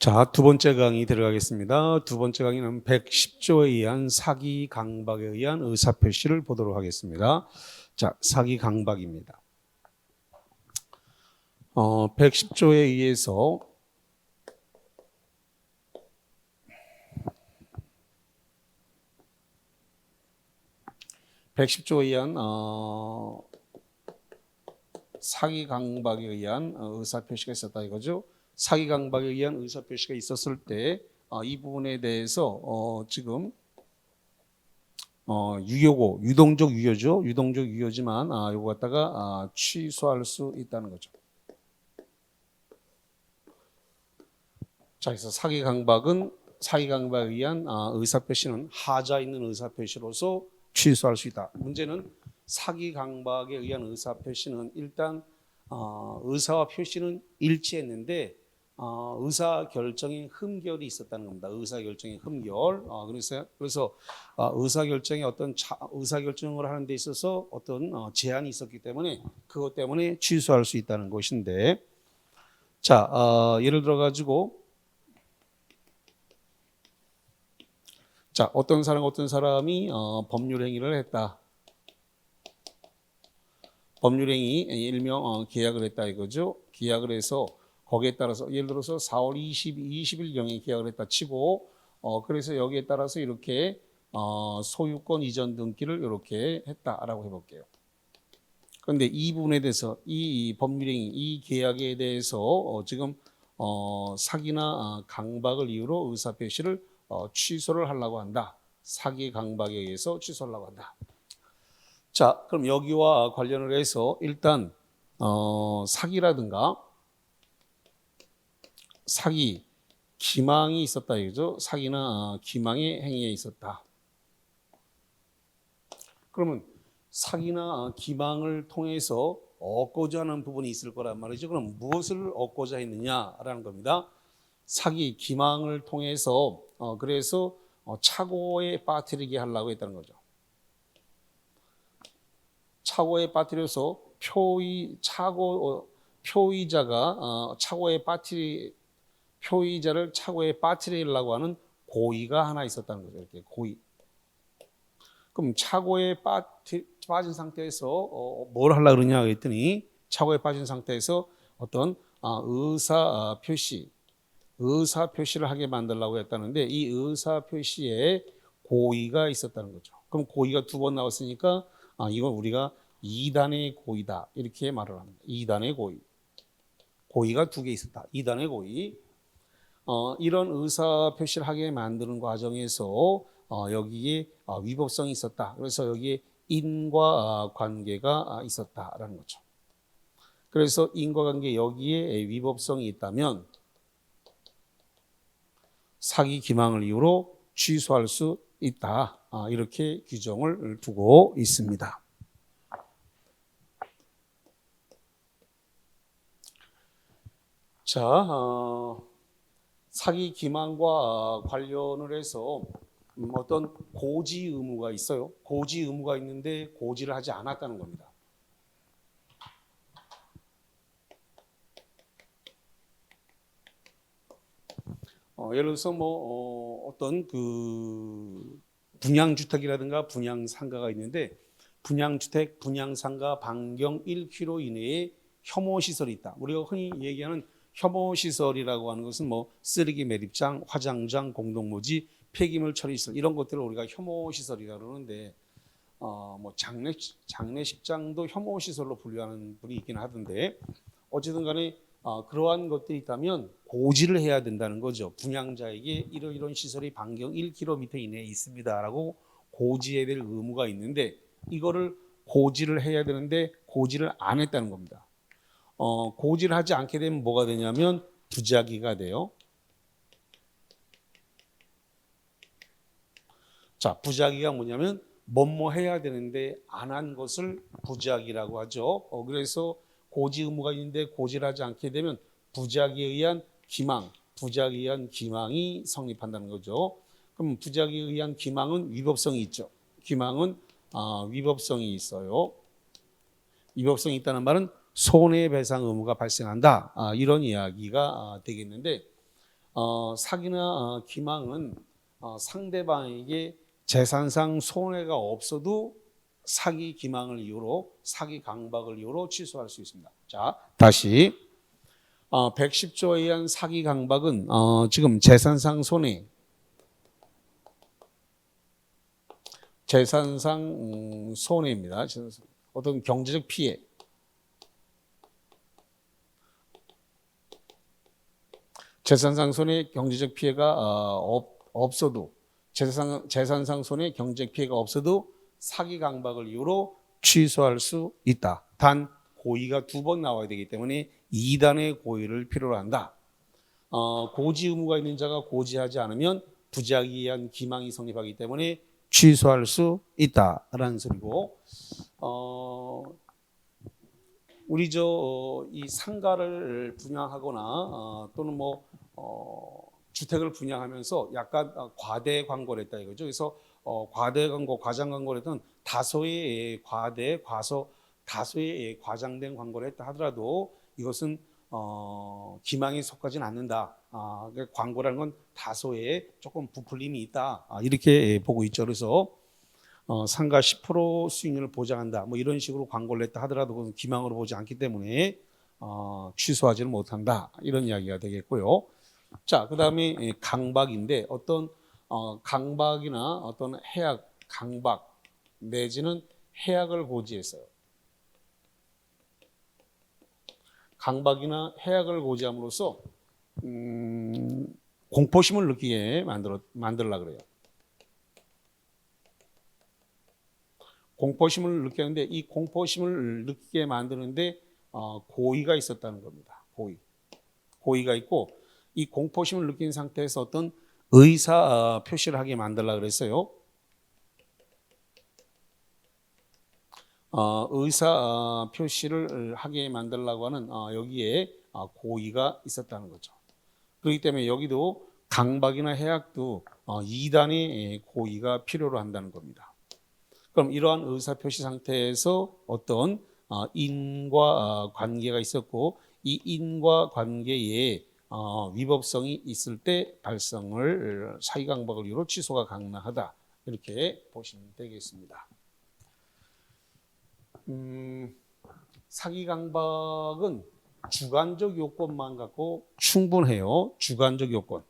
자, 두 번째 강의 들어가겠습니다. 두 번째 강의는 110조에 의한 사기 강박에 의한 의사표시를 보도록 하겠습니다. 자, 사기 강박입니다. 110조에 의해서 사기 강박에 의한 의사표시가 있었다 이거죠. 사기 강박에 의한 의사표시가 있었을 때 이 부분에 대해서 지금 유효고 유동적 유효죠. 유동적 유효지만 요거 갖다가 취소할 수 있다는 거죠. 자, 그래서 사기 강박에 의한 의사표시는 하자 있는 의사표시로서 취소할 수 있다. 문제는 사기 강박에 의한 의사표시는 일단 의사와 표시는 일치했는데 의사 결정에 흠결이 있었다는 겁니다. 의사 결정에 흠결. 그래서 의사 결정에 의사 결정을 하는 데 있어서 어떤 제한이 있었기 때문에 그것 때문에 취소할 수 있다는 것인데, 자, 예를 들어 가지고 자, 어떤 사람이 법률 행위를 했다. 법률 행위 일명 계약을 했다 이거죠. 계약을 해서 거기에 따라서 예를 들어서 4월 20일경에 계약을 했다 치고 그래서 여기에 따라서 이렇게 소유권 이전 등기를 이렇게 했다라고 해볼게요. 그런데 이 부분에 대해서 이 법률행위, 이 계약에 대해서 지금 사기나 강박을 이유로 의사표시를 취소를 하려고 한다. 사기 강박에 의해서 취소하려고 한다. 자, 그럼 여기와 관련을 해서 일단 사기라든가 사기, 기망이 있었다 이거죠. 사기나 기망의 행위에 있었다. 그러면 사기나 기망을 통해서 얻고자 하는 부분이 있을 거란 말이죠. 그럼 무엇을 얻고자 했느냐라는 겁니다. 사기, 기망을 통해서 그래서 착오에 빠뜨리게 하려고 했다는 거죠. 착오에 빠뜨려서 표의자를 착오에 빠뜨리려고 하는 고의가 하나 있었다는 거죠. 이렇게 고의. 그럼 착오에 빠진 상태에서 뭘 하려고 그러냐 했더니 착오에 빠진 상태에서 어떤 의사 표시를 하게 만들려고 했다는데 이 의사 표시에 고의가 있었다는 거죠. 그럼 고의가 두 번 나왔으니까 이건 우리가 2단의 고의다 이렇게 말을 합니다. 2단의 고의. 고의가 두 개 있었다. 2단의 고의. 이런 의사 표시를 하게 만드는 과정에서 여기에 위법성이 있었다. 그래서 여기에 인과 관계가 있었다라는 거죠. 그래서 인과관계 여기에 위법성이 있다면 사기 기망을 이유로 취소할 수 있다. 이렇게 규정을 두고 있습니다. 자, 사기 기망과 관련을 해서 어떤 고지 의무가 있어요. 고지 의무가 있는데 고지를 하지 않았다는 겁니다. 예를 들어서 어떤 그 분양주택이라든가 분양상가가 있는데 분양주택, 분양상가 반경 1km 이내에 혐오시설이 있다. 우리가 흔히 얘기하는 혐오시설이라고 하는 것은 쓰레기 매립장, 화장장, 공동묘지, 폐기물 처리시설 이런 것들을 우리가 혐오시설이라고 그러는데 장례식장도 혐오시설로 분류하는 분이 있긴 하던데 어쨌든 간에 그러한 것들이 있다면 고지를 해야 된다는 거죠. 분양자에게 이런 시설이 반경 1km 이내에 있습니다라고 고지해야 될 의무가 있는데 이거를 고지를 해야 되는데 고지를 안 했다는 겁니다. 고지를 하지 않게 되면 뭐가 되냐면 부작위가 돼요. 자, 부작위가 뭐냐면 뭐뭐 해야 되는데 안 한 것을 부작위라고 하죠. 그래서 고지 의무가 있는데 고지를 하지 않게 되면 부작위에 의한 기망이 성립한다는 거죠. 그럼 부작위에 의한 기망은 위법성이 있죠. 기망은 위법성이 있어요. 위법성이 있다는 말은 손해배상 의무가 발생한다. 이런 이야기가 되겠는데 사기나 기망은 상대방에게 재산상 손해가 없어도 사기 기망을 이유로 사기 강박을 이유로 취소할 수 있습니다. 자, 다시 110조에 의한 사기 강박은 지금 재산상 손해, 재산상 손해입니다. 어떤 경제적 피해, 재산상 손해, 경제적 피해가 없어도 재산상 손해, 경제적 피해가 없어도 사기 강박을 이유로 취소할 수 있다. 단 고의가 2번 나와야 되기 때문에 2단의 고의를 필요로 한다. 고지 의무가 있는 자가 고지하지 않으면 부작위에 의한 기망이 성립하기 때문에 취소할 수 있다라는 소리고, 우리 이 상가를 분양하거나 또는 주택을 분양하면서 약간 과대 광고를 했다 이거죠. 그래서 과대 광고, 과장 광고를 했던 다소의 과대, 다소의 과장된 광고를 했다 하더라도 이것은 기망에 속하지는 않는다. 그러니까 광고라는 건 다소의 조금 부풀림이 있다. 이렇게 보고 있죠. 그래서 상가 10% 수익률을 보장한다. 이런 식으로 광고를 했다 하더라도 그건 기망으로 보지 않기 때문에 취소하지는 못한다. 이런 이야기가 되겠고요. 자, 그다음에 강박인데 어떤 강박이나 어떤 해악, 강박 내지는 해악을 고지했어요. 강박이나 해악을 고지함으로써 공포심을 느끼게 만들려고 그래요. 공포심을 느끼는데 이 공포심을 느끼게 만드는데 고의가 있었다는 겁니다. 고의가 있고 이 공포심을 느낀 상태에서 어떤 의사 표시를 하게 만들려고 그랬어요. 의사 표시를 하게 만들려고 하는 여기에 고의가 있었다는 거죠. 그렇기 때문에 여기도 강박이나 해악도 2단의 고의가 필요로 한다는 겁니다. 그럼 이러한 의사 표시 상태에서 어떤 인과 관계가 있었고 이 인과 관계에 위법성이 있을 때 발생을 사기 강박을 이유로 취소가 가능하다. 이렇게 보시면 되겠습니다. 사기 강박은 주관적 요건만 갖고 충분해요. 주관적 요건.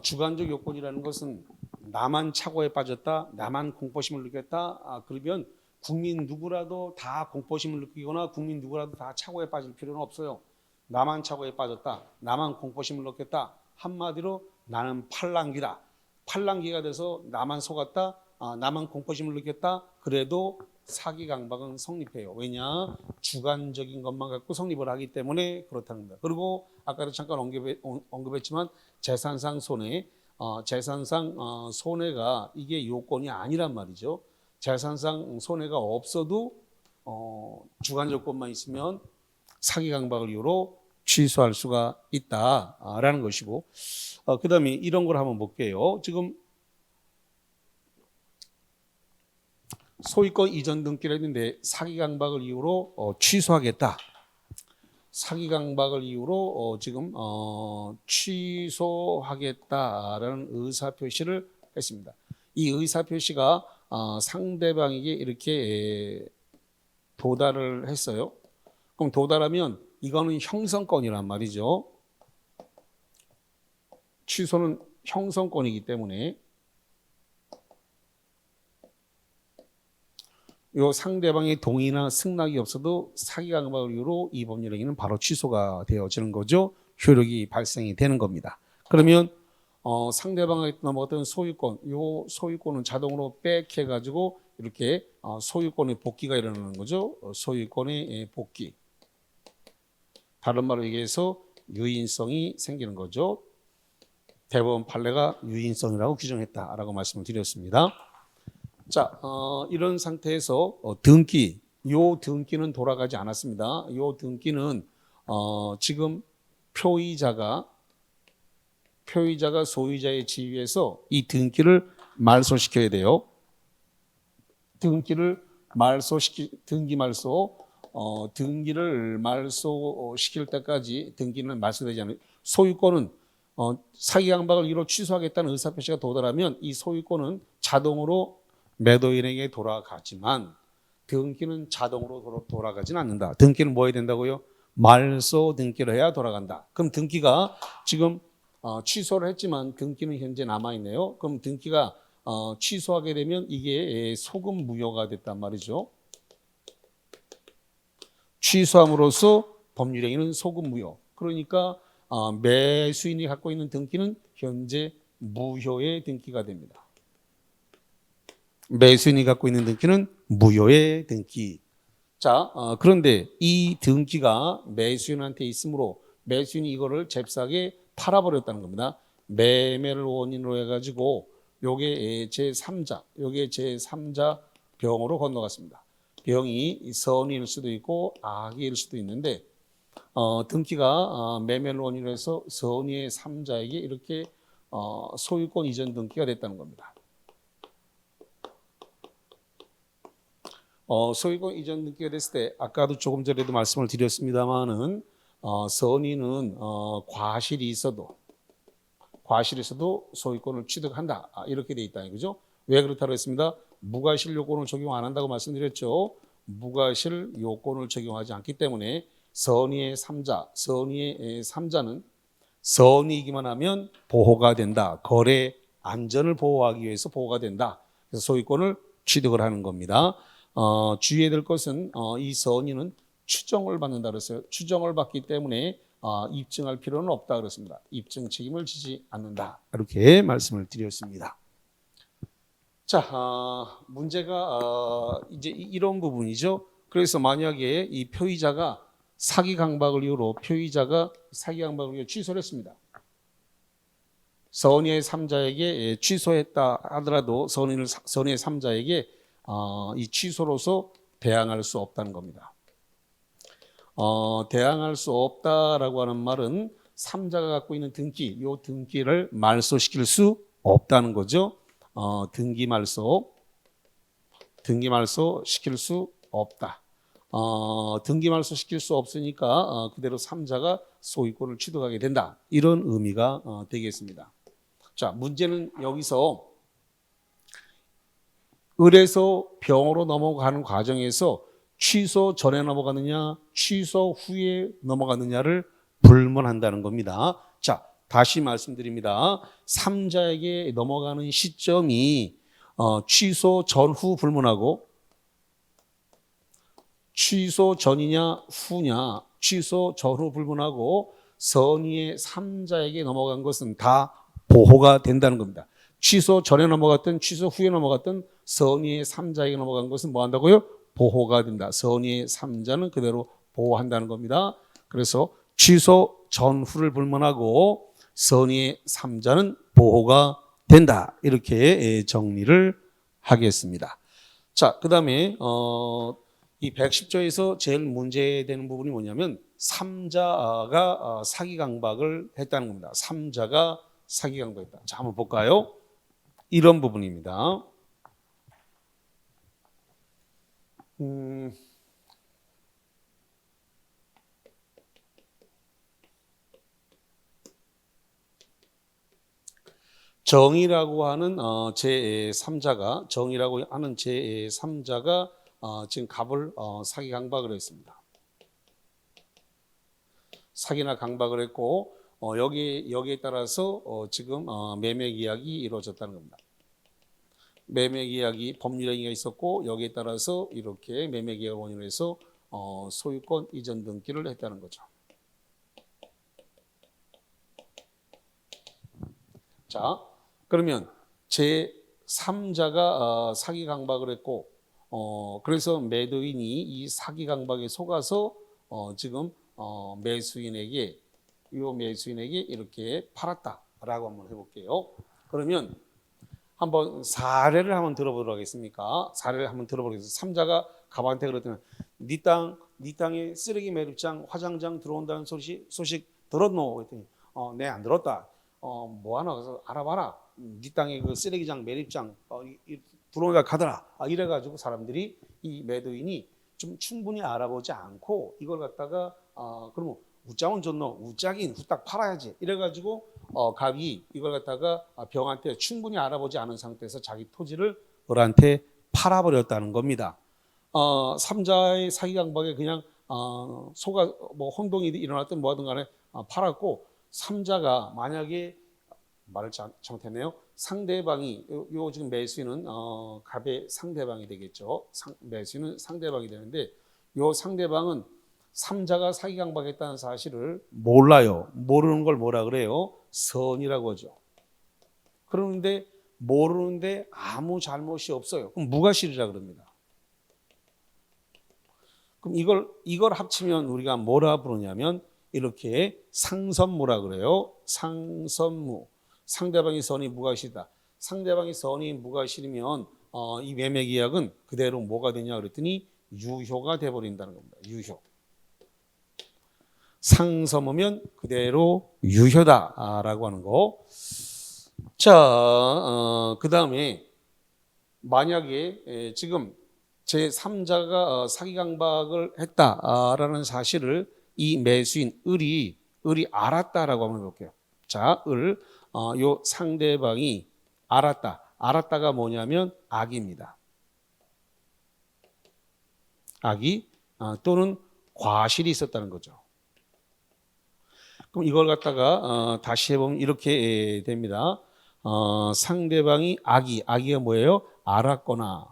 주관적 요건이라는 것은 나만 착오에 빠졌다, 나만 공포심을 느꼈다. 그러면 국민 누구라도 다 공포심을 느끼거나 국민 누구라도 다 착오에 빠질 필요는 없어요. 나만 착오에 빠졌다, 나만 공포심을 느꼈다. 한마디로 나는 팔랑귀다. 팔랑귀가 돼서 나만 속았다, 나만 공포심을 느꼈다. 그래도 사기 강박은 성립해요. 왜냐? 주관적인 것만 갖고 성립을 하기 때문에 그렇다는 겁니다. 그리고 아까도 잠깐 언급했지만 재산상 손해, 재산상 손해가 이게 요건이 아니란 말이죠. 재산상 손해가 없어도 주관적 것만 있으면 사기 강박을 이유로 취소할 수가 있다라는 것이고, 그 다음에 이런 걸 한번 볼게요. 지금 소유권 이전 등기를 했는데 사기 강박을 이유로 취소하겠다. 사기 강박을 이유로 지금 취소하겠다라는 의사 표시를 했습니다. 이 의사 표시가 상대방에게 이렇게 도달을 했어요. 그럼 도달하면 이거는 형성권이란 말이죠. 취소는 형성권이기 때문에 요 상대방의 동의나 승낙이 없어도 사기 강박을 이유로 이 법률행위는 바로 취소가 되어지는 거죠. 효력이 발생이 되는 겁니다. 그러면 상대방에게 넘어갔던 소유권, 요 소유권은 자동으로 빽해가지고 이렇게 소유권의 복귀가 일어나는 거죠. 소유권의 복귀. 다른 말로 얘기해서 유인성이 생기는 거죠. 대법원 판례가 유인성이라고 규정했다라고 말씀을 드렸습니다. 자, 이런 상태에서 등기, 요 등기는 돌아가지 않았습니다. 요 등기는 지금 표의자가 소유자의 지위에서 이 등기를 말소시켜야 돼요. 등기 말소 등기를 말소시킬 때까지 등기는 말소되지 않아요. 소유권은 사기 강박을 이유로 취소하겠다는 의사표시가 도달하면 이 소유권은 자동으로 매도인에게 돌아가지만 등기는 자동으로 돌아가지는 않는다. 등기는 뭐 해야 된다고요? 말소 등기를 해야 돌아간다. 그럼 등기가 지금 취소를 했지만 등기는 현재 남아있네요. 그럼 등기가 취소하게 되면 이게 소금 무효가 됐단 말이죠. 취소함으로써 법률행위는 소금 무효. 그러니까 매수인이 갖고 있는 등기는 현재 무효의 등기가 됩니다. 매수인이 갖고 있는 등기는 무효의 등기. 자, 그런데 이 등기가 매수인한테 있으므로 매수인이 이거를 잽싸게 팔아버렸다는 겁니다. 매매를 원인으로 해가지고 요게 제3자, 요게 제3자 병으로 건너갔습니다. 병이 선의일 수도 있고 악의일 수도 있는데 등기가 매매를 원인으로 해서 선의의 3자에게 이렇게 소유권 이전 등기가 됐다는 겁니다. 소유권 이전 등기가 됐을 때 아까도 조금 전에도 말씀을 드렸습니다마는 선의는 과실이 있어도 소유권을 취득한다. 이렇게 돼 있다. 그죠? 왜 그렇다고 했습니다. 무과실 요건을 적용 안 한다고 말씀드렸죠. 무과실 요건을 적용하지 않기 때문에 선의의 3자는 선의이기만 하면 보호가 된다. 거래 안전을 보호하기 위해서 보호가 된다. 그래서 소유권을 취득을 하는 겁니다. 주의해야 될 것은 이 선의는 추정을 받는다 그랬어요. 추정을 받기 때문에 입증할 필요는 없다 그렇습니다. 입증 책임을 지지 않는다. 이렇게 말씀을 드렸습니다. 자, 문제가 이제 이런 부분이죠. 그래서 만약에 이 표의자가 사기 강박을 이유로 취소를 했습니다. 선의의 3자에게 취소했다 하더라도 선의의 3자에게 이 취소로서 대항할 수 없다는 겁니다. 대항할 수 없다라고 하는 말은 3자가 갖고 있는 등기, 이 등기를 말소시킬 수 없다는 거죠. 등기 말소 시킬 수 없다. 등기 말소 시킬 수 없으니까 그대로 3자가 소유권을 취득하게 된다. 이런 의미가 되겠습니다. 자, 문제는 여기서 을에서 병으로 넘어가는 과정에서 취소 전에 넘어가느냐, 취소 후에 넘어가느냐를 불문한다는 겁니다. 자, 다시 말씀드립니다. 3자에게 넘어가는 시점이 취소 전후 불문하고 취소 전이냐 후냐, 취소 전후 불문하고 선의의 3자에게 넘어간 것은 다 보호가 된다는 겁니다. 취소 전에 넘어갔든 취소 후에 넘어갔든 선의의 3자에게 넘어간 것은 뭐 한다고요? 보호가 된다. 선의의 3자는 그대로 보호한다는 겁니다. 그래서 취소 전후를 불문하고 선의의 3자는 보호가 된다. 이렇게 정리를 하겠습니다. 자, 그 다음에 이 110조에서 제일 문제되는 부분이 뭐냐면 3자가 사기 강박을 했다는 겁니다. 3자가 사기 강박했다. 자, 한번 볼까요? 이런 부분입니다. 정이라고 하는 제3자가 지금 갑을 사기 강박을 했습니다. 사기나 강박을 했고 여기에 따라서 지금 매매 계약이 이루어졌다는 겁니다. 매매 계약이 법률행위가 있었고 여기에 따라서 이렇게 매매 계약을 원인으로 해서 소유권 이전 등기를 했다는 거죠. 자, 그러면 제3자가 사기 강박을 했고 그래서 매도인이 이 사기 강박에 속아서 지금 매수인에게 이렇게 팔았다라고 한번 해볼게요. 그러면 한번 사례를 한번 들어보도록 하겠습니까? 사례를 한번 들어보겠습니다. 3자가 갑한테 그랬더니 네 땅에 쓰레기 매립장, 화장장 들어온다는 소식 들었노? 그랬더니 네, 안 들었다. 뭐 하나 가서 알아봐라. 네 땅에 그 쓰레기장 매립장 들어오니까 가더라. 이래가지고 사람들이 이 매도인이 좀 충분히 알아보지 않고 이걸 갖다가 그러면 우짜원 줬노 우짜긴 후딱 팔아야지 이래가지고 갑이 이걸 갖다가 병한테 충분히 알아보지 않은 상태에서 자기 토지를 을한테 팔아버렸다는 겁니다. 삼자의 사기 강박에 그냥 소가 뭐 혼동이 일어났든 뭐하든 간에 팔았고 삼자가 만약에 말을 잘못했네요. 상대방이 요 지금 매수인은 갑의 상대방이 되겠죠. 매수인은 상대방이 되는데 요 상대방은 삼자가 사기 강박했다는 사실을 몰라요. 모르는 걸 뭐라 그래요? 선이라고 하죠. 그러는데 모르는데 아무 잘못이 없어요. 그럼 무과실이라 그럽니다. 그럼 이걸 합치면 우리가 뭐라 부르냐면 이렇게 상선무라 그래요. 상선무. 상대방이 선이 무과실이다. 상대방이 선이 무과실이면 이 매매 계약은 그대로 뭐가 되냐 그랬더니 유효가 돼 버린다는 겁니다. 유효. 상선무면 그대로 유효다라고 하는 거. 자, 그다음에 만약에 지금 제3자가 사기 강박을 했다라는 사실을 이 매수인 을이 알았다라고 한번 해볼게요. 자, 요 상대방이 알았다가 뭐냐면 악입니다. 악이 또는 과실이 있었다는 거죠. 그럼 이걸 갖다가 다시 해보면 이렇게 됩니다. 상대방이 악이가 뭐예요? 알았거나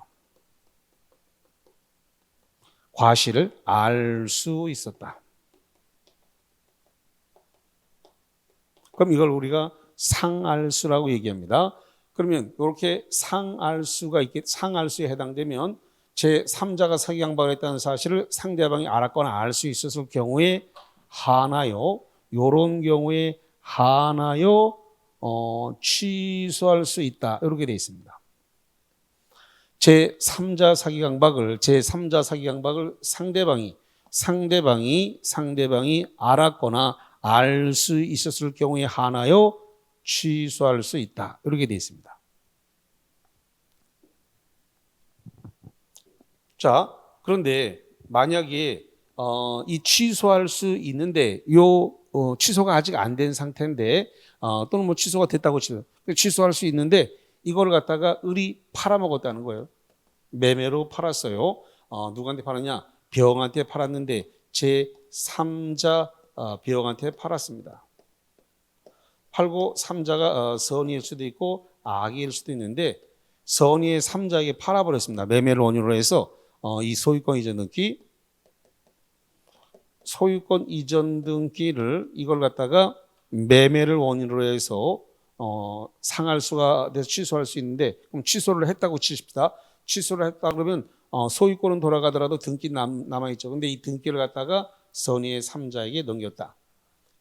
과실을 알 수 있었다. 그럼 이걸 우리가 상알수라고 얘기합니다. 그러면 이렇게 상알수에 해당되면 제3자가 사기 강박을 했다는 사실을 상대방이 알았거나 알 수 있었을 경우에 하나요. 요런 경우에 하나요. 취소할 수 있다. 이렇게 되어 있습니다. 제3자 사기 강박을 상대방이 알았거나 알 수 있었을 경우에 하나요. 취소할 수 있다. 이렇게 되어 있습니다. 자, 그런데 만약에 이 취소할 수 있는데 취소가 아직 안 된 상태인데 또는 뭐 취소가 됐다고 치면 취소할 수 있는데 이걸 갖다가 을이 팔아먹었다는 거예요. 매매로 팔았어요. 누구한테 팔았냐? 병한테 팔았는데 제3자 병한테 팔았습니다. 팔고 3자가 선의일 수도 있고 악의일 수도 있는데 선의의 3자에게 팔아버렸습니다. 매매를 원인으로 해서 이 소유권 이전 등기를 이걸 갖다가 매매를 원인으로 해서 상할 수가 돼서 취소할 수 있는데 그럼 취소를 했다고 치십시다. 취소를 했다 그러면 소유권은 돌아가더라도 등기 남아있죠. 근데 이 등기를 갖다가 선의의 3자에게 넘겼다.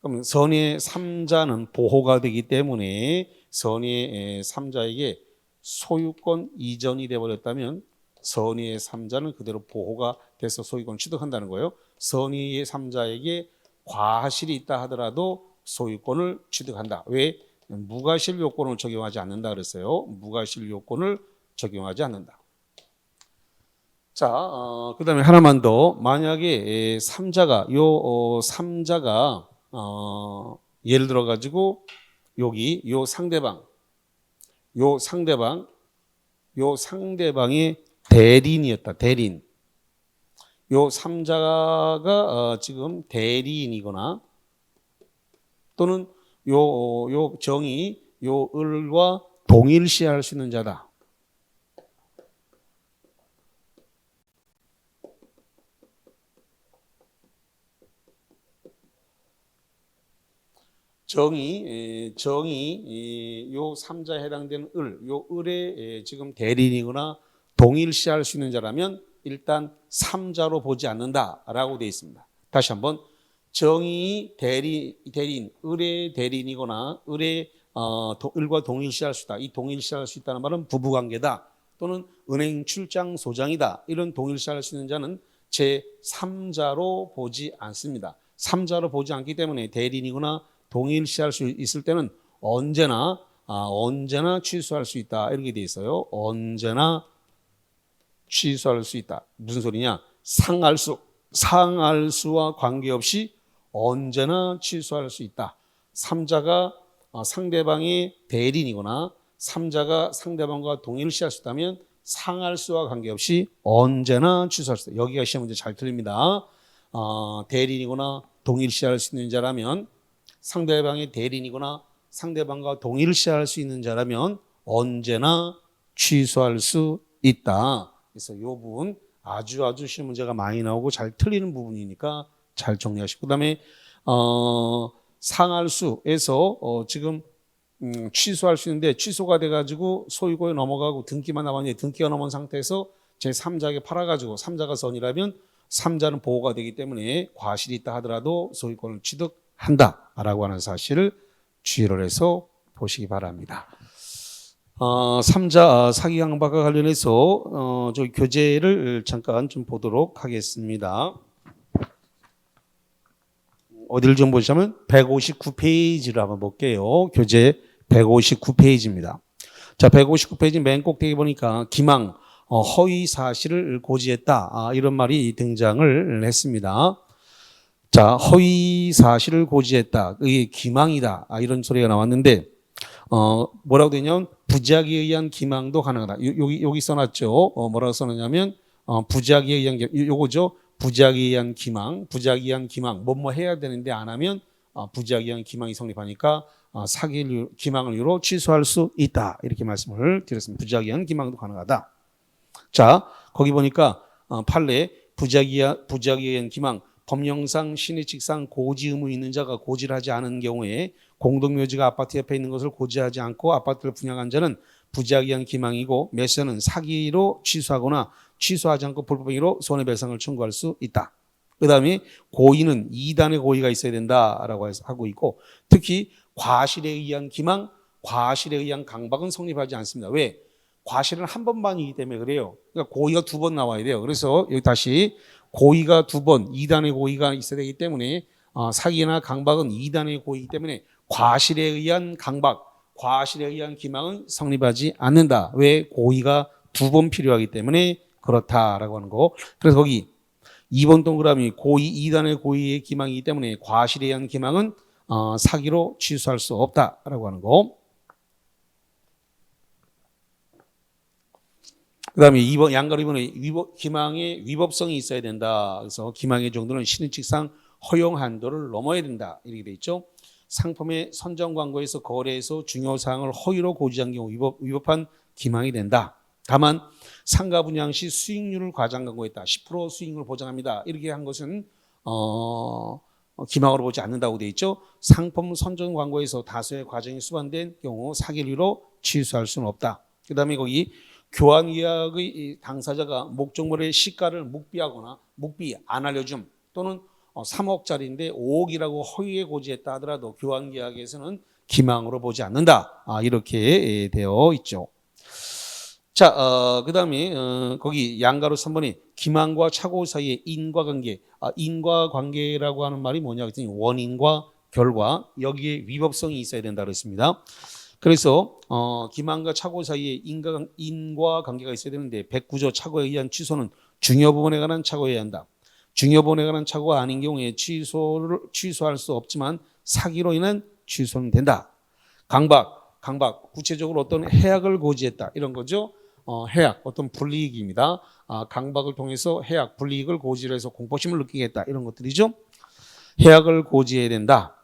그럼 선의의 3자는 보호가 되기 때문에 선의의 3자에게 소유권 이전이 되어버렸다면 선의의 3자는 그대로 보호가 돼서 소유권을 취득한다는 거예요. 선의의 3자에게 과실이 있다 하더라도 소유권을 취득한다. 왜? 무과실 요건을 적용하지 않는다 그랬어요. 무과실 요건을 적용하지 않는다. 자, 그 다음에 하나만 더. 만약에 3자가 예를 들어 가지고 여기 요 상대방의 대리인이었다. 대리인. 요 3자가 지금 대리인이거나 또는 요 정이 요 을과 동일시할 수 있는 자다. 정이 요 3자에 해당되는 요 을의 지금 대리인이거나 동일시할 수 있는 자라면 일단 3자로 보지 않는다라고 되어 있습니다. 다시 한번 정이 대리인, 을의 대리인이거나 을과 동일시할 수 있다. 이 동일시할 수 있다는 말은 부부관계다. 또는 은행 출장 소장이다. 이런 동일시할 수 있는 자는 제3자로 보지 않습니다. 3자로 보지 않기 때문에 대리인이거나 동일시할 수 있을 때는 언제나 취소할 수 있다. 이렇게 되어 있어요. 언제나 취소할 수 있다. 무슨 소리냐? 상할수와 관계없이 언제나 취소할 수 있다. 3자가 상대방의 대리인이거나 3자가 상대방과 동의를 시할 수 있다면 상할수와 관계없이 언제나 취소할 수 있다. 여기가 시험 문제 잘 틀립니다. 대리인이거나 동의를 시할 수 있는 자라면, 상대방의 대리인이거나 상대방과 동의를 시할 수 있는 자라면 언제나 취소할 수 있다. 그래서 이 부분 아주 시험 문제가 많이 나오고 잘 틀리는 부분이니까 잘 정리하시고, 그다음에 상할수에서 지금 취소할 수 있는데 취소가 돼가지고 소유고에 넘어가고 등기만 남았는데 등기가 넘은 상태에서 제3자에게 팔아가지고 3자가 선이라면 3자는 보호가 되기 때문에 과실이 있다 하더라도 소유권을 취득한다라고 하는 사실을 주의를 해서 보시기 바랍니다. 3자 사기 강박과 관련해서 저 교재를 잠깐 좀 보도록 하겠습니다. 어디를 좀 보시자면 159페이지를 한번 볼게요. 교재 159페이지입니다. 자, 159페이지 맨 꼭대기 보니까 기망, 허위 사실을 고지했다. 이런 말이 등장을 했습니다. 자, 허위 사실을 고지했다. 이게 기망이다. 이런 소리가 나왔는데, 뭐라고 되냐면, 부작위에 의한 기망도 가능하다. 여기 써놨죠. 뭐라고 써놨냐면, 부작위에 의한, 요거죠. 부작위에 의한 기망, 부작위에 의한 기망, 뭐뭐 해야 되는데 안 하면, 부작위에 의한 기망이 성립하니까, 기망을 이유로 취소할 수 있다. 이렇게 말씀을 드렸습니다. 부작위에 의한 기망도 가능하다. 자, 거기 보니까, 판례, 부작위에 의한 기망, 법령상 신의칙상 고지 의무 있는 자가 고지를 하지 않은 경우에 공동묘지가 아파트 옆에 있는 것을 고지하지 않고 아파트를 분양한 자는 부작위에 의한 기망이고 매수자는 사기로 취소하거나 취소하지 않고 불법행위로 손해배상을 청구할 수 있다. 그 다음에 고의는 2단의 고의가 있어야 된다라고 하고 있고, 특히 과실에 의한 기망, 과실에 의한 강박은 성립하지 않습니다. 왜? 과실은 한 번만이기 때문에 그래요. 그러니까 고의가 2번 나와야 돼요. 그래서 여기 다시 고의가 2번, 2단의 고의가 있어야 되기 때문에 사기나 강박은 2단의 고의이기 때문에 과실에 의한 강박, 과실에 의한 기망은 성립하지 않는다. 왜? 고의가 2번 필요하기 때문에 그렇다라고 하는 거. 그래서 거기 2번 동그라미 고의, 2단의 고의의 기망이기 때문에 과실에 의한 기망은 사기로 취소할 수 없다라고 하는 거. 그 다음에 2번, 양가로 2번에 기망의 위법성이 있어야 된다. 그래서 기망의 정도는 신의칙상 허용 한도를 넘어야 된다. 이렇게 돼 있죠. 상품의 선정 광고에서 거래에서 중요 사항을 허위로 고지한 경우 위법한 기망이 된다. 다만 상가 분양 시 수익률을 과장 광고했다. 10% 수익률을 보장합니다. 이렇게 한 것은 기망으로 보지 않는다고 돼 있죠. 상품 선정 광고에서 다수의 과정이 수반된 경우 사기로 취소할 수는 없다. 그 다음에 거기 교환계약의 당사자가 목적물의 시가를 묵비 안 알려줌 또는 3억짜리인데 5억이라고 허위에 고지했다 하더라도 교환계약에서는 기망으로 보지 않는다. 이렇게 되어 있죠. 자, 그 다음에 거기 양가로 3번에 기망과 착오 사이의 인과관계. 인과관계라고 하는 말이 뭐냐 그랬더니 원인과 결과, 여기에 위법성이 있어야 된다 그랬습니다. 그래서 기망과 착오 사이에 인과관계가 있어야 되는데 109조 착오에 의한 취소는 중요 부분에 관한 착오에 의해야 한다. 중요 부분에 관한 착오가 아닌 경우에 취소할 수 없지만 사기로 인한 취소는 된다. 강박 구체적으로 어떤 해악을 고지했다 이런 거죠. 해악 어떤 불이익입니다. 강박을 통해서 해악 불이익을 고지를 해서 공포심을 느끼게 했다 이런 것들이죠. 해악을 고지해야 된다.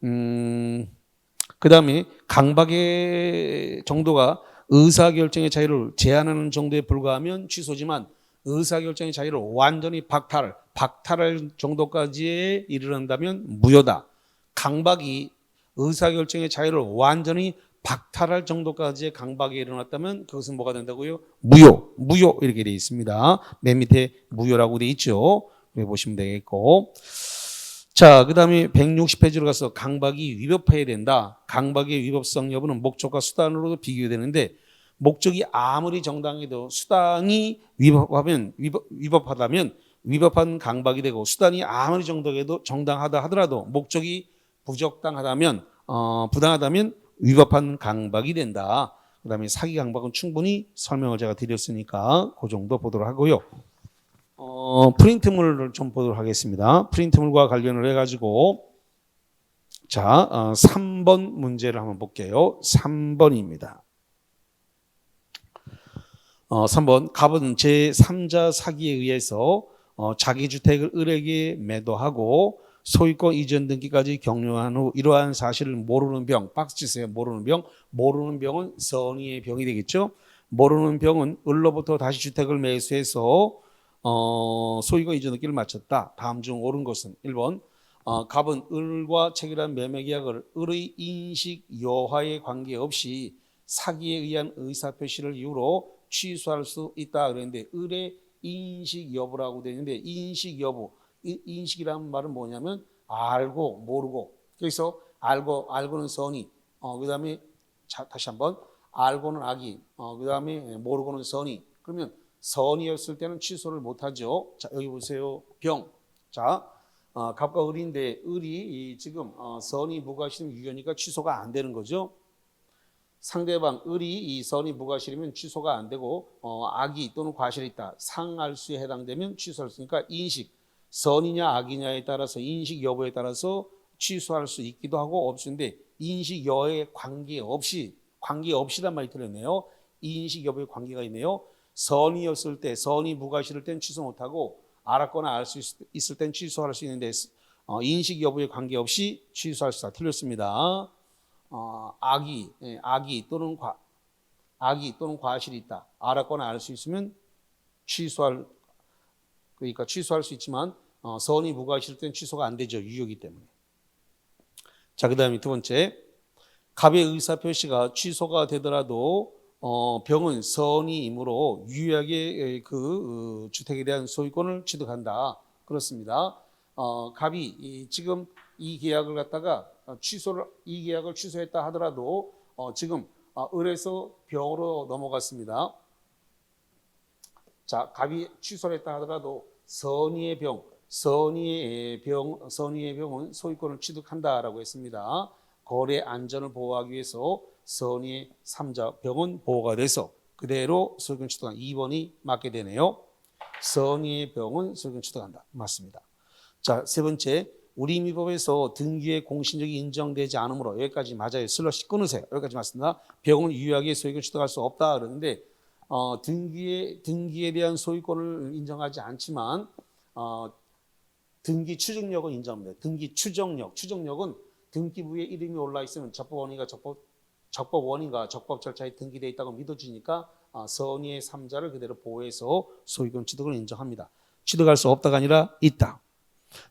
그 다음에 강박의 정도가 의사결정의 자유를 제한하는 정도에 불과하면 취소지만 의사결정의 자유를 완전히 박탈할 정도까지 이르른다면 무효다. 강박이 의사결정의 자유를 완전히 박탈할 정도까지의 강박이 일어났다면 그것은 뭐가 된다고요? 무효 이렇게 되어 있습니다. 맨 밑에 무효라고 되어 있죠. 여기 보시면 되겠고. 자, 그 다음에 160페이지로 가서 강박이 위법해야 된다. 강박의 위법성 여부는 목적과 수단으로도 비교되는데 목적이 아무리 정당해도 수단이 위법하다면 위법한 강박이 되고 수단이 아무리 정당하다 하더라도 목적이 부당하다면 위법한 강박이 된다. 그 다음에 사기 강박은 충분히 설명을 제가 드렸으니까 그 정도 보도록 하고요. 프린트물을 좀 보도록 하겠습니다. 프린트물과 관련을 해가지고 자, 3번 문제를 한번 볼게요. 3번입니다. 3번 갑은 제3자 사기에 의해서 자기 주택을 을에게 매도하고 소유권 이전 등기까지 격려한 후 이러한 사실을 모르는 병, 박스 치세요. 모르는 병, 모르는 병은 선의의 병이 되겠죠. 모르는 병은 을로부터 다시 주택을 매수해서 소유권 이전 등기를 마쳤다. 다음 중 옳은 것은 1번 갑은 을과 체결한 매매 계약을 을의 인식 여하에 관계없이 사기에 의한 의사표시를 이유로 취소할 수 있다 그랬는데 을의 인식 여부라고 되어 있는데 인식 여부, 인식이라는 말은 뭐냐면 알고 모르고, 그래서 알고는 선의, 그다음에 다시 한번 알고는 악의, 그다음에 모르고는 선의. 그러면 선의였을 때는 취소를 못하죠. 자, 여기 보세요. 병. 자, 갑과 을인데 을이 지금 선의 무과실임 유효니까 취소가 안 되는 거죠. 상대방 을이 이 선의 무과실이면 취소가 안 되고 악의 또는 과실이 있다. 상할수에 해당되면 취소할 수 있으니까 인식, 선이냐 악이냐에 따라서 인식 여부에 따라서 취소할 수 있기도 하고 없는데 인식 여부에 관계없이란 말이 들었네요. 인식 여부에 관계가 있네요. 선이었을 때 선이 무과실일 땐 취소 못하고 알았거나 알 수 있을 땐 취소할 수 있는데 인식 여부에 관계없이 취소할 수 있다. 틀렸습니다. 악의 또는 과실이 있다. 알았거나 알 수 있으면 그러니까 취소할 수 있지만 선이 무과실일 땐 취소가 안 되죠. 유효이기 때문에. 자, 그다음에 두 번째, 갑의 의사 표시가 취소가 되더라도 병은 선의이므로 유효하게 그 주택에 대한 소유권을 취득한다. 그렇습니다. 갑이 지금 이 계약을 갖다가 이 계약을 취소했다 하더라도 지금 을에서 병으로 넘어갔습니다. 자, 갑이 취소를 했다 하더라도 선의의 병은 소유권을 취득한다라고 했습니다. 거래 안전을 보호하기 위해서 선의의 3자 병은 보호가 돼서 그대로 소유권 취득한 2번이 맞게 되네요. 선의의 병은 소유권 취득한다. 맞습니다. 자, 세 번째, 우리 미법에서 등기의 공신력이 인정되지 않으므로 여기까지 맞아요. 슬러시 끊으세요. 여기까지 맞습니다. 병은 유효하게 소유권 취득할 수 없다 그러는데 등기에 대한 소유권을 인정하지 않지만 등기 추정력은 인정합니다. 등기 추정력은 등기부에 이름이 올라 있으면 적법원인가 적법 절차에 등기되어 있다고 믿어지니까 선의의 3자를 그대로 보호해서 소유권 취득을 인정합니다. 취득할 수 없다가 아니라 있다.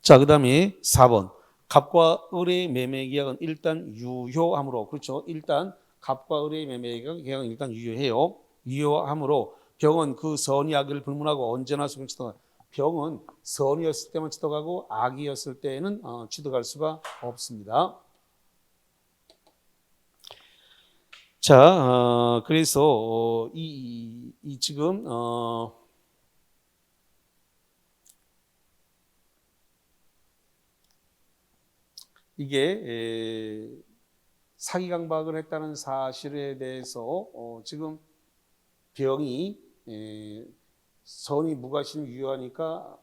자, 그 다음에 4번. 갑과 을의 매매 계약은 일단 유효하므로, 그렇죠. 일단 갑과 을의 매매 계약은 일단 유효해요. 유효하므로 병은 그 선의 악의를 불문하고 언제나 소유권 취득한다. 병은 선이었을 때만 취득하고 악이었을 때는 취득할 수가 없습니다. 자, 그래서 지금 이게 사기 강박을 했다는 사실에 대해서 지금 병이 선이 무과실임 유효하니까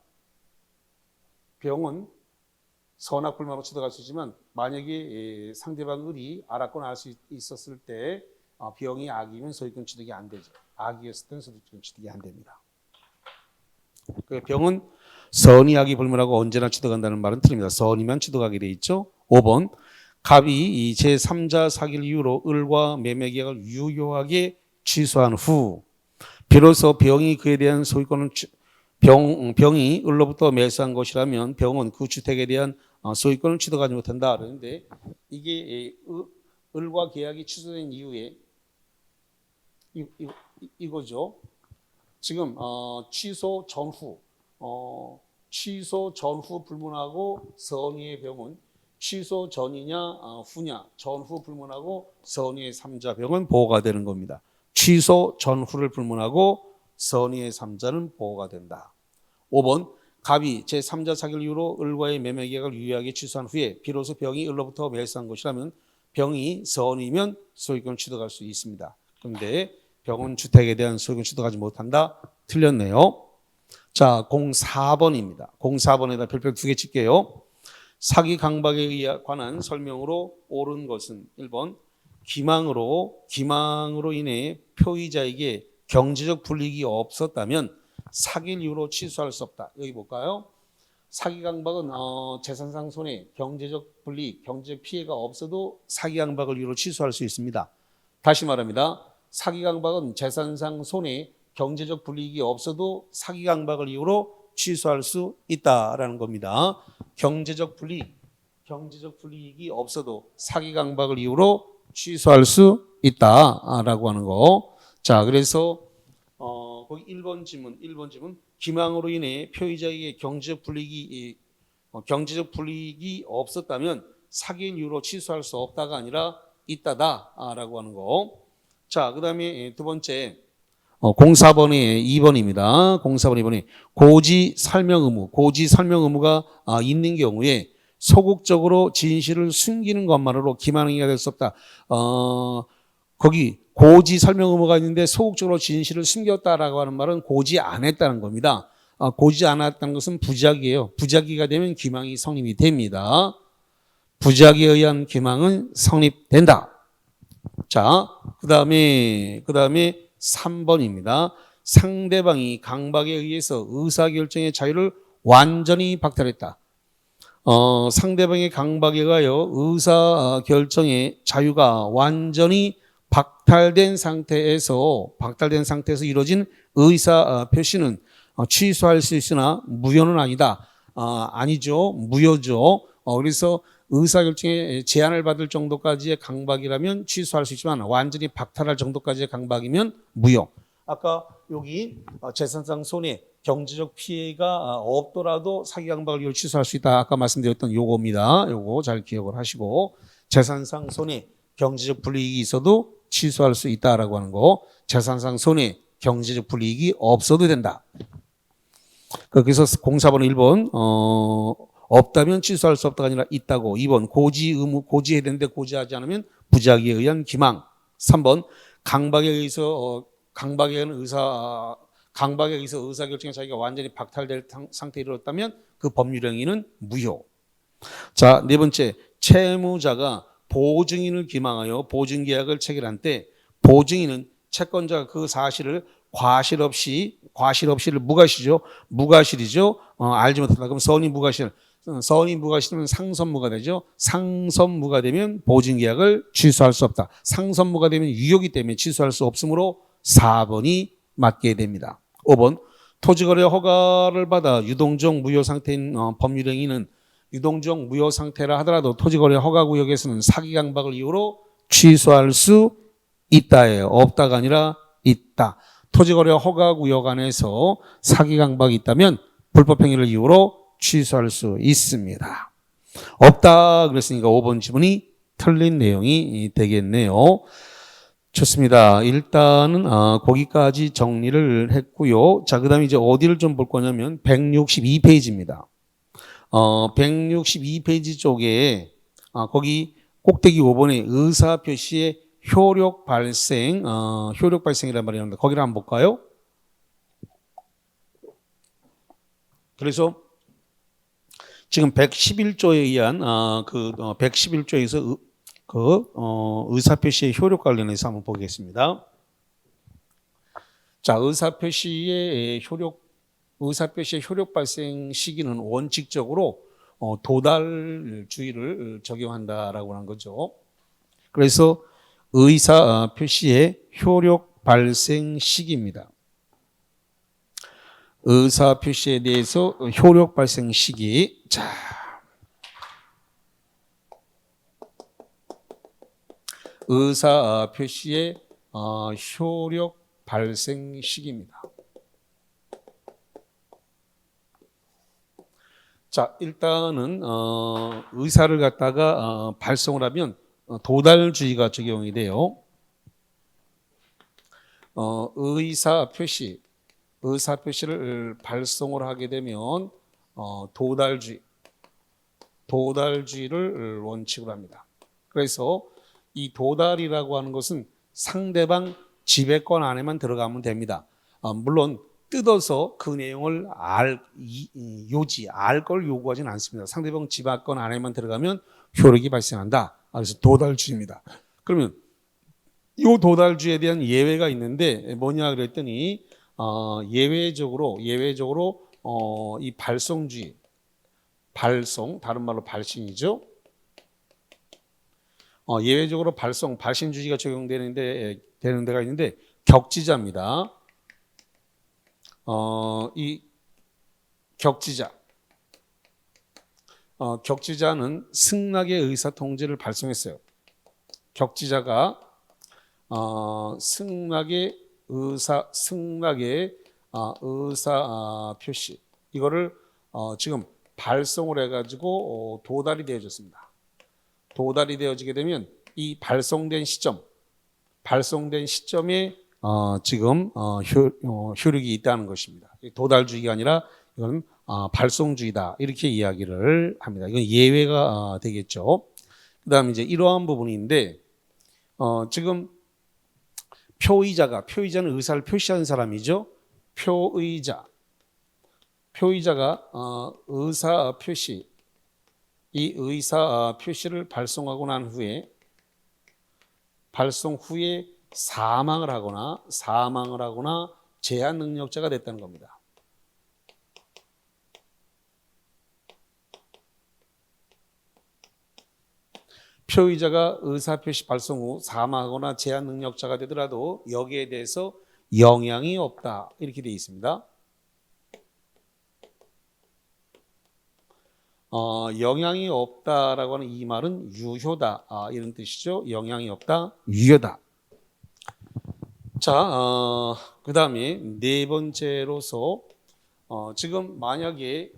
병은 선악불만으로 취득할 수 있지만 만약에 상대방 을이 알았거나 알 수 있었을 때 병이 악이면 소유권 취득이 안 되죠. 악이었을 때는 소유권 취득이 안 됩니다. 병은 선이 악이 불문하고 언제나 취득한다는 말은 틀립니다. 선이면 취득하게 돼 있죠. 5번 갑이 제3자 사기를 이유로 을과 매매 계약을 유효하게 취소한 후 비로소 병이 그에 대한 소유권을 병이 을로부터 매수한 것이라면 병은 그 주택에 대한 소유권을 취득하지 못한다. 그런데 이게 을과 계약이 취소된 이후에 이거죠. 지금 취소 전후 불문하고 선의의 병은 취소 전이냐 후냐 전후 불문하고 선의의 3자 병은 보호가 되는 겁니다. 취소 전후를 불문하고 선의의 3자는 보호가 된다. 5번 갑이 제3자 사기를 이유로 을과의 매매 계약을 유효하게 취소한 후에 비로소 병이 을로부터 매수한 것이라면 병이 선이면 소유권 취득할 수 있습니다. 그런데 병은 주택에 대한 소유권 취득하지 못한다. 틀렸네요. 자, 04번입니다. 04번에다 별표 2개 칠게요. 사기 강박에 관한 설명으로 옳은 것은 1번 기망으로 인해 표의자에게 경제적 불이익이 없었다면 사기를 이유로 취소할 수 없다. 여기 볼까요? 사기 강박은 재산상 손해, 경제적 불이익, 경제적 피해가 없어도 사기 강박을 이유로 취소할 수 있습니다. 다시 말합니다. 사기 강박은 재산상 손해, 경제적 불이익이 없어도 사기 강박을 이유로 취소할 수 있다라는 겁니다. 경제적 불이익이 없어도 사기 강박을 이유로 취소할 수 있다라고 하는 거. 자, 그래서 거기 1번 지문 기망으로 인해 표의자에게 경제적 불이익이 없었다면 사기를 이유로 취소할 수 없다가 아니라 있다다라고 하는 거. 자, 그다음에 두 번째 04번이 2번입니다. 04번 2번이 고지 설명 의무가 있는 경우에 소극적으로 진실을 숨기는 것만으로 기만행위가 될 수 없다. 거기 고지 설명 의무가 있는데 소극적으로 진실을 숨겼다라고 하는 말은 고지 안 했다는 겁니다. 고지 안 했다는 것은 부작이에요. 부작위가 되면 기망이 성립이 됩니다. 부작위에 의한 기망은 성립된다. 자, 그다음에 3번입니다. 상대방이 강박에 의해서 의사결정의 자유를 완전히 박탈했다. 상대방의 강박에 의하여 의사결정의 자유가 완전히 박탈된 상태에서 이루어진 의사 표시는 취소할 수 있으나 무효는 아니다. 아니죠. 무효죠. 그래서 의사결정에 제한을 받을 정도까지의 강박이라면 취소할 수 있지만 완전히 박탈할 정도까지의 강박이면 무효. 아까 여기 재산상 손해, 경제적 피해가 없더라도 사기 강박을 이유로 취소할 수 있다. 아까 말씀드렸던 요거입니다. 요거 잘 기억을 하시고 재산상 손해, 경제적 불이익이 있어도 취소할 수 있다라고 하는 거. 재산상 손해, 경제적 불이익이 없어도 된다. 그래서 04번 1번 없다면 취소할 수 없다가 아니라 있다고. 2번 고지해야 되는데 고지하지 않으면 부작위에 의한 기망. 3번 강박에 의해서 의사결정의 자기가 완전히 박탈될 상태에 이르렀다면 그 법률 행위는 무효. 자, 네 번째 채무자가 보증인을 기망하여 보증계약을 체결한 때 보증인은 채권자가 그 사실을 과실 없이를 무과실이죠. 알지 못한다. 그럼 선의 무과실은 상선무가 되죠. 상선무가 되면 보증계약을 취소할 수 없다. 상선무가 되면 유효기 때문에 취소할 수 없으므로 4번이 맞게 됩니다. 5번 토지거래 허가를 받아 유동적 무효 상태인 법률행위는 유동적 무효 상태라 하더라도 토지거래 허가구역에서는 사기 강박을 이유로 취소할 수 있다예요. 없다가 아니라 있다. 토지거래 허가구역 안에서 사기 강박이 있다면 불법행위를 이유로 취소할 수 있습니다. 없다 그랬으니까 5번 지문이 틀린 내용이 되겠네요. 좋습니다. 일단은 거기까지 정리를 했고요. 자, 그다음에 이제 어디를 좀 볼 거냐면 162페이지입니다. 162페이지 쪽에 거기 꼭대기 5번에 의사표시의 효력 발생이란 말이 나옵니다. 거기를 한번 볼까요? 그래서 지금 111조에 의한 111조에서 의사표시의 효력 관련해서 한번 보겠습니다. 자, 의사표시의 효력 발생 시기는 원칙적으로 도달주의를 적용한다라고 하는 거죠. 그래서 의사표시의 효력 발생 시기입니다. 의사표시에 대해서 효력 발생 시기. 자, 의사표시의 효력 발생 시기입니다. 자, 일단은 의사를 갖다가 발송을 하면 도달주의가 적용이 돼요. 의사표시를 발송을 하게 되면 도달주의를 원칙으로 합니다. 그래서 이 도달이라고 하는 것은 상대방 지배권 안에만 들어가면 됩니다. 물론 뜯어서 그 내용을 알 걸 요구하지는 않습니다. 상대방 지방권 안에만 들어가면 효력이 발생한다. 그래서 도달주의입니다. 그러면 이 도달주의에 대한 예외가 있는데 뭐냐 그랬더니 예외적으로 이 발송주의, 다른 말로 발신이죠. 예외적으로 발신주의가 적용되는 데가 있는데 격지자입니다. 이 격지자는 승낙의 의사 통지를 발송했어요. 격지자가 승낙의 의사 표시 이거를 지금 발송을 해가지고 도달이 되어졌습니다. 도달이 되어지게 되면 이 발송된 시점에 지금 효력이 있다는 것입니다. 도달주의가 아니라 이건 발송주의다 이렇게 이야기를 합니다. 이건 예외가 되겠죠. 그다음에 이제 이러한 부분인데 지금 표의자는 의사를 표시하는 사람이죠. 표의자가 의사 표시를 발송하고 난 후에 사망을 하거나 제한 능력자가 됐다는 겁니다. 표의자가 의사표시 발송 후 사망하거나 제한 능력자가 되더라도 여기에 대해서 영향이 없다 이렇게 되어 있습니다. 영향이 없다라고 하는 이 말은 유효다 이런 뜻이죠. 영향이 없다, 유효다. 자, 그 다음에 네 번째로서 지금 만약에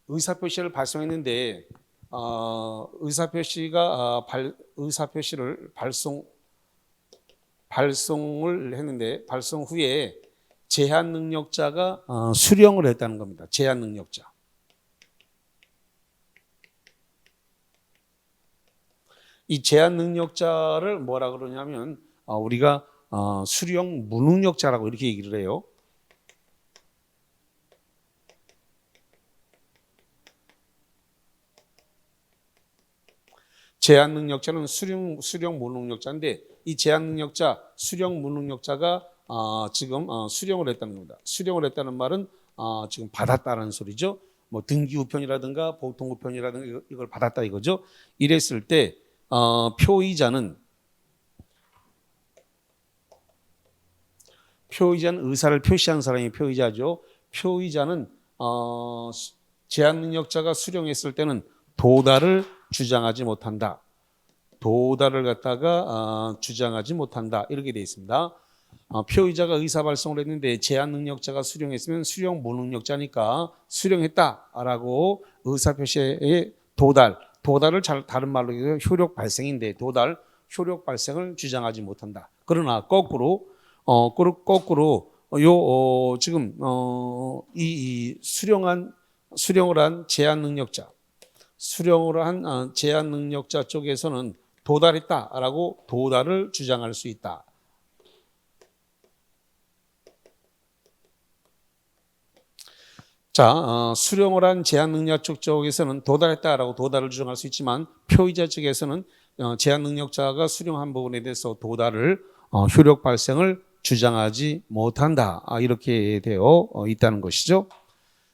의사표시를 발송했는데 의사표시를 발송을 했는데 발송 후에 제한 능력자가 수령을 했다는 겁니다. 제한 능력자. 이 제한 능력자를 뭐라 그러냐면 우리가 수령 무능력자라고 이렇게 얘기를 해요. 제한 능력자는 수령 무능력자인데 이 제한 능력자, 수령 무능력자가 지금 수령을 했다는 겁니다. 수령을 했다는 말은 지금 받았다는 소리죠. 뭐 등기우편이라든가 보통우편이라든가 이걸 받았다 이거죠. 이랬을 때 표의자는 의사를 표시한 사람이 표의자죠. 표의자는 제한 능력자가 수령했을 때는 도달을 주장하지 못한다. 도달을 갖다가 주장하지 못한다. 이렇게 되어 있습니다. 표의자가 의사 발송을 했는데 제한 능력자가 수령했으면 수령 무능력자니까 수령했다라고 의사 표시의 도달을 다른 말로 해서 효력 발생인데 효력 발생을 주장하지 못한다. 그러나 거꾸로 지금 이 수령을 한 제한 능력자 쪽에서는 도달했다라고 도달을 주장할 수 있다. 자, 수령을 한 제한 능력자 쪽에서는 도달했다라고 도달을 주장할 수 있지만 표의자 측에서는 제한 능력자가 수령한 부분에 대해서 효력 발생을 주장하지 못한다. 이렇게 되어 있다는 것이죠.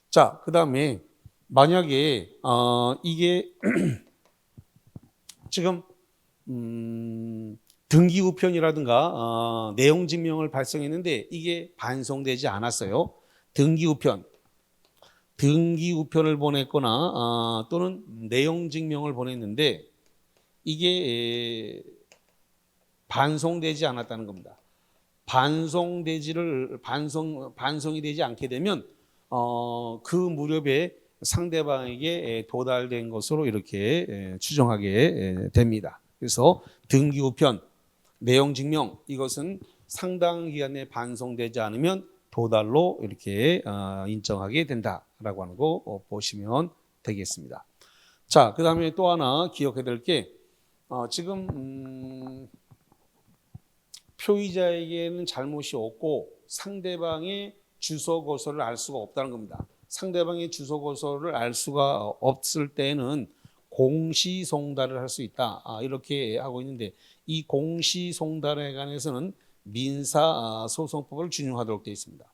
자, 그 다음에 만약에 이게 지금 등기우편이라든가 내용증명을 발송했는데 이게 반송되지 않았어요. 등기우편을 보냈거나 또는 내용증명을 보냈는데 이게 반송되지 않았다는 겁니다. 반송이 되지 않게 되면 그 무렵에 상대방에게 도달된 것으로 이렇게 추정하게 됩니다. 그래서 등기우편, 내용증명 이것은 상당 기간 내에 반송되지 않으면 도달로 이렇게 인정하게 된다라고 하는 거 보시면 되겠습니다. 자, 그 다음에 또 하나 기억해야 될 게 지금 표의자에게는 잘못이 없고 상대방의 주소 거소를 알 수가 없다는 겁니다. 상대방의 주소 거소를 알 수가 없을 때는 공시송달을 할 수 있다. 이렇게 하고 있는데 이 공시송달에 관해서는 민사소송법을 준용하도록 되어 있습니다.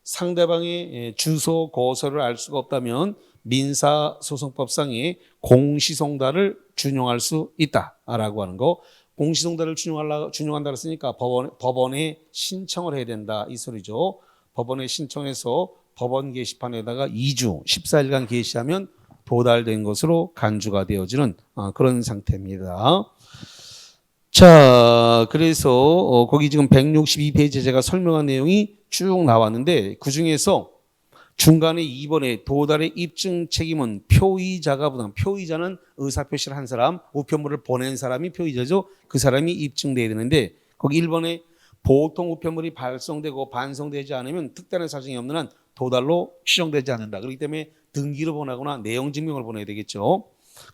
상대방의 주소 거소를 알 수가 없다면 민사소송법상의 공시송달을 준용할 수 있다라고 하는 거. 공시송달을 준용한다고 했으니까 법원에 신청을 해야 된다 이 소리죠. 법원에 신청해서 법원 게시판에다가 2주 14일간 게시하면 도달된 것으로 간주가 되어지는 그런 상태입니다. 자, 그래서 거기 지금 162페이지에 제가 설명한 내용이 쭉 나왔는데 그중에서 중간에 2번에 도달의 입증 책임은 표의자가 부담. 표의자는 의사표시를 한 사람, 우편물을 보낸 사람이 표의자죠. 그 사람이 입증돼야 되는데 거기 1번에 보통 우편물이 발송되고 반송되지 않으면 특단의 사정이 없는 한 도달로 추정되지 않는다. 그렇기 때문에 등기로 보내거나 내용 증명을 보내야 되겠죠.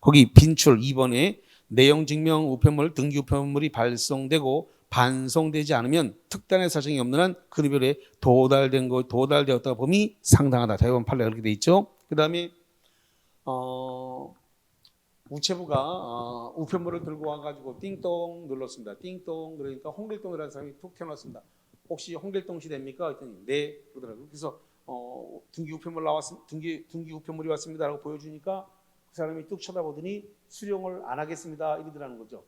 거기 빈출 2번에 내용 증명 우편물, 등기 우편물이 발송되고 반송되지 않으면 특단의 사정이 없는 한 그룹에 도달되었다가 범위 상당하다. 대법원 판례가 그렇게 돼 있죠. 그다음에 우체부가 우편물을 들고 와가지고 띵동 눌렀습니다. 띵동 그러니까 홍길동이라는 사람이 툭 튀어나왔습니다. 혹시 홍길동 씨 됩니까? 했더니 네 그러더라고요. 그래서 등기 우편물이 왔습니다라고 보여주니까 그 사람이 뚝 쳐다보더니 수령을 안 하겠습니다 이러더라는 거죠.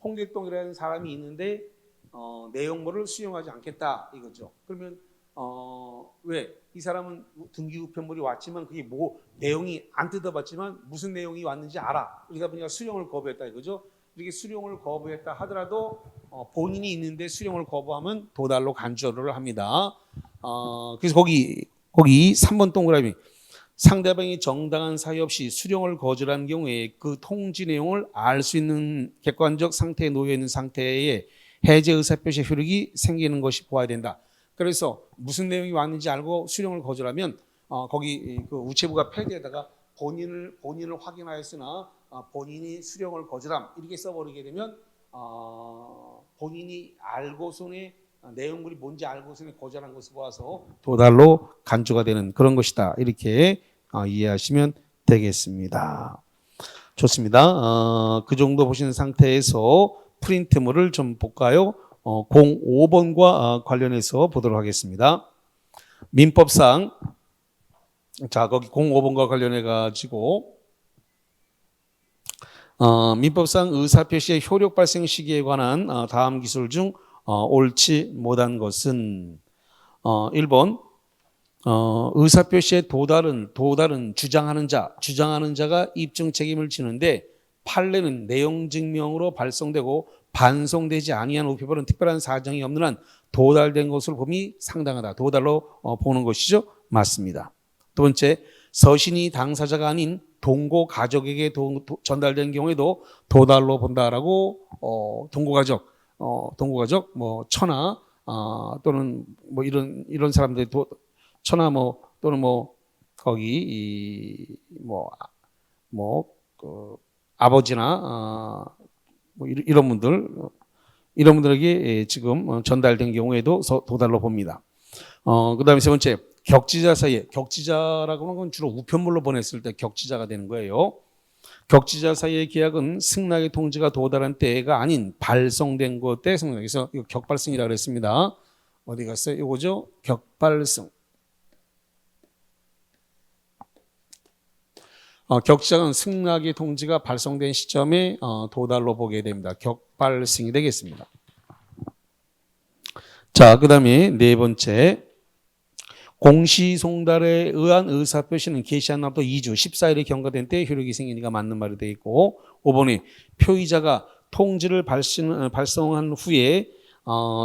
홍길동이라는 사람이 있는데 내용물을 수용하지 않겠다 이거죠. 그러면 왜? 이 사람은 등기 우편물이 왔지만 그게 뭐 내용이 안 뜯어봤지만 무슨 내용이 왔는지 알아. 그러다 보니까 수령을 거부했다 이거죠. 이렇게 수령을 거부했다 하더라도 본인이 있는데 수령을 거부하면 도달로 간주를 합니다. 그래서 거기 3번 동그라미 상대방이 정당한 사유 없이 수령을 거절한 경우에 그 통지 내용을 알 수 있는 객관적 상태에 놓여 있는 상태에 해제 의사표시 효력이 생기는 것이 보아야 된다. 그래서 무슨 내용이 왔는지 알고 수령을 거절하면 거기 그 우체부가 패드에다가 본인을 확인하였으나 본인이 수령을 거절함 이렇게 써버리게 되면 본인이 알고서는 내용물이 뭔지 알고서는 거절한 것을 보아서 도달로 간주가 되는 그런 것이다. 이렇게 이해하시면 되겠습니다. 좋습니다. 그 정도 보시는 상태에서 프린트물을 좀 볼까요? 05번과 관련해서 보도록 하겠습니다. 민법상 자 거기 05번과 관련해 가지고 민법상 의사표시의 효력 발생 시기에 관한 다음 기술 중 옳지 못한 것은 1번 의사표시의 도달은 주장하는 자가 입증 책임을 지는데 판례는 내용 증명으로 발송되고 반송되지 아니한 우편물은 특별한 사정이 없는 한 도달된 것으로 봄이 상당하다. 도달로 보는 것이죠. 맞습니다. 두 번째, 서신이 당사자가 아닌 동고 가족에게 전달된 경우에도 도달로 본다라고 동고가족 뭐 처나 또는 뭐 이런 사람들이 처나 뭐 또는 뭐 거기 그 아버지나 뭐 이런 분들에게 지금 전달된 경우에도 도달로 봅니다. 그다음에 세 번째 격지자 사이에 격지자라고 하는 건 주로 우편물로 보냈을 때 격지자가 되는 거예요. 격지자 사이의 계약은 승낙의 통지가 도달한 때가 아닌 발송된 것 때 승낙에서 이거 격발승이라고 그랬습니다. 어디 갔어요? 이거죠? 격발승. 격지자는 승낙의 통지가 발송된 시점에 도달로 보게 됩니다. 격발승이 되겠습니다. 자, 그 다음에 네 번째 공시송달에 의한 의사표시는 게시한 날부터 2주 14일이 경과된 때 효력이 생기니까 맞는 말이 되어 있고 5번에 표의자가 통지를 발송한 후에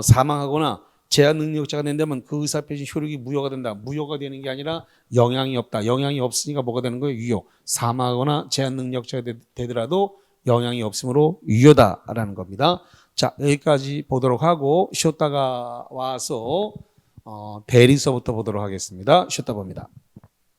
사망하거나 제한 능력자가 된다면 그 의사표시 효력이 무효가 된다. 무효가 되는 게 아니라 영향이 없다. 영향이 없으니까 뭐가 되는 거예요? 유효. 사망하거나 제한 능력자가 되더라도 영향이 없으므로 유효다라는 겁니다. 자, 여기까지 보도록 하고 쉬었다가 와서 대리서부터 보도록 하겠습니다. 쉬었다 봅니다.